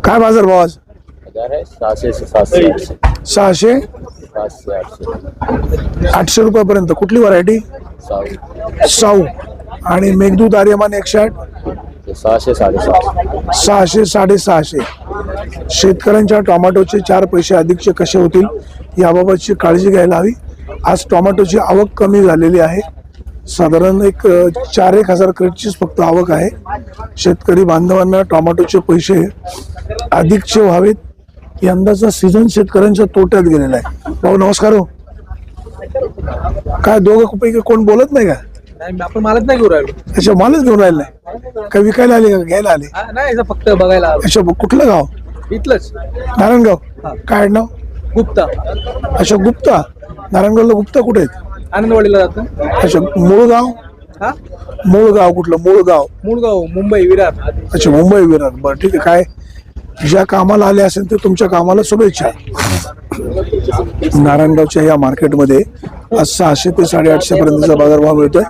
काय बाजार भाव आज? 600 से 700 600 700 800 800 रुपयापर्यंत. कुठली व्हरायटी? साऊ. आणि मेघदूत आर्यमान 108 600 750 600 650. शेतकऱ्यांच्या टोमॅटोचे 4 पैसे अधिकचे कसे होतील याबाबतची काळजी घ्यायला हवी. आज टोमॅटोची आवक कमी झालेली आहे. साधारण एक 4-1 हजार क्रेटचीच फक्त आवक आहे. शेतकरी बांधवांना टोमॅटोचे पैसे अधिकचे व्हावेत. यंदाचा सीझन शेतकऱ्यांच्या तोट्यात गेलेला आहे. भाऊ नमस्कार. हो काय दोघं पैकी कोण बोलत नाही का? नाही आपण मालच नाही घेऊन राहिलो. अच्छा मालच घेऊन राहिले नाही काय? विकायला आले का घ्यायला आले? नाही फक्त बघायला आलो. अच्छा कुठलं गाव? इथलंच नारायणगाव. काय नाव? गुप्ता. अच्छा गुप्ता. नारायणगावला गुप्ता कुठे आहेत? आनंदवाडीला जातो. अच्छा मूळ गाव? हा मूळ गाव कुठलं? मूळ गाव मुळगाव मुंबई विरार. अच्छा मुंबई विरार. बरं ठीक आहे. काय ज्या कामाला आले असेल ते तुमच्या कामाला शुभेच्छा. नारायणगावच्या या मार्केटमध्ये आज 600 ते 850 पर्यंतचा बाजारभाव मिळतोय.